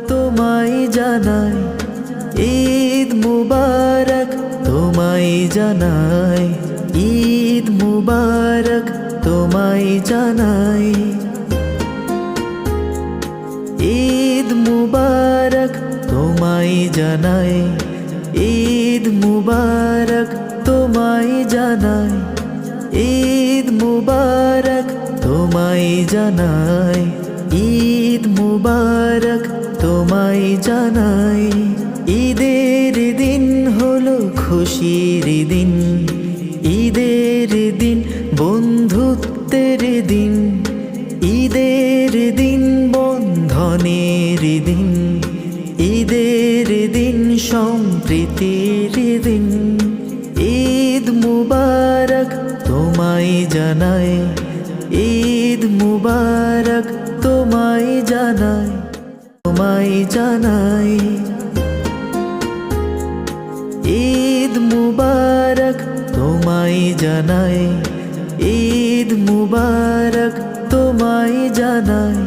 তোমায় জানাই ঈদ মুবারক, তোমায় জানাই ঈদ মুবারক, তোমায় জানাই ঈদ মুবারক, তোমায় জানাই ঈদ মুবারক, তোমায় জানাই ঈদ মুবারক, তোমায় জানাই ঈদ মুবারক, তোমায় জানাই। ঈদের দিন হলো খুশির দিন, ঈদের দিন বন্ধুত্বের দিন, ঈদের দিন বন্ধনের দিন, ঈদের দিন সম্প্রীতির দিন। ঈদ মুবারক, তোমায় জানাই ঈদ মুবারক, তোমায় জানাই, তোমায় জানাই ঈদ মুবারক, তোমায় জানাই ঈদ মুবারক, তোমায় জানাই।